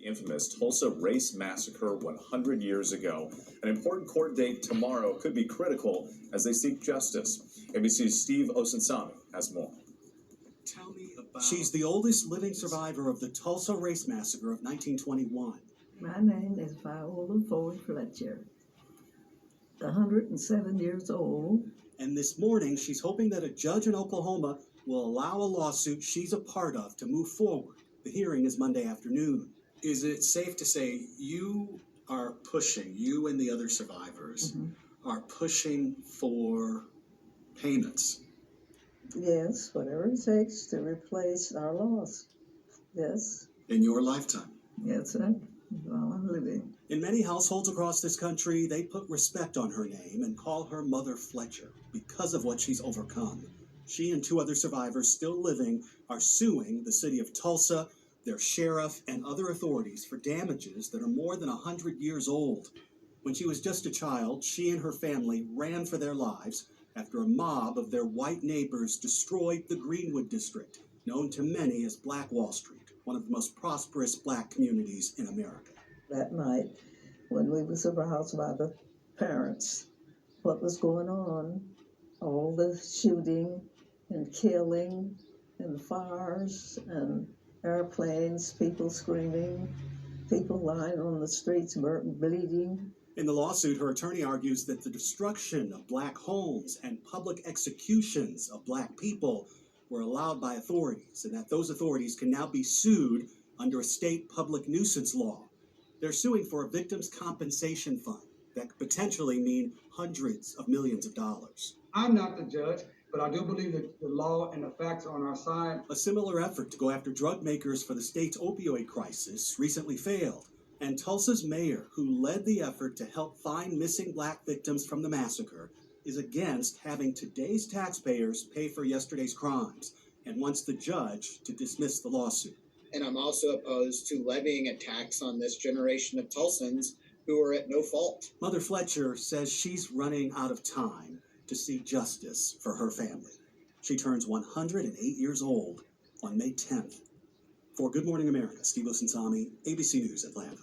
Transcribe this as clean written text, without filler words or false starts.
infamous Tulsa race massacre 100 years ago. An important court date tomorrow could be critical as they seek justice. ABC's Steve Osunsami has more. Tell me about... She's the oldest living survivor of the Tulsa race massacre of 1921. My name is Viola Ford Fletcher, 107 years old. And this morning, she's hoping that a judge in Oklahoma will allow a lawsuit she's a part of to move forward. The hearing is Monday afternoon. Is it safe to say you are pushing, you and the other survivors, are pushing for payments? Yes, whatever it takes to replace our loss. Yes. In your lifetime? Yes, sir. While I'm living. In many households across this country, they put respect on her name and call her Mother Fletcher because of what she's overcome. She and two other survivors still living are suing the city of Tulsa, their sheriff, and other authorities for damages that are more than 100 years old. When she was just a child, she and her family ran for their lives after a mob of their white neighbors destroyed the Greenwood district, known to many as Black Wall Street, one of the most prosperous black communities in America. That night, when we were surrounded by the parents, what was going on, all the shooting and killing and fires and airplanes, people screaming, people lying on the streets bleeding. In the lawsuit, her attorney argues that the destruction of black homes and public executions of black people were allowed by authorities, and that those authorities can now be sued under a state public nuisance law. They're suing for a victims' compensation fund that could potentially mean hundreds of millions of dollars. I'm not the judge, but I do believe that the law and the facts are on our side. A similar effort to go after drug makers for the state's opioid crisis recently failed, and Tulsa's mayor, who led the effort to help find missing black victims from the massacre, is against having today's taxpayers pay for yesterday's crimes and wants the judge to dismiss the lawsuit. And I'm also opposed to levying a tax on this generation of Tulsans who are at no fault. Mother Fletcher says she's running out of time to seek justice for her family. She turns 108 years old on May 10th. For Good Morning America, Steve Osunsami, ABC News, Atlanta.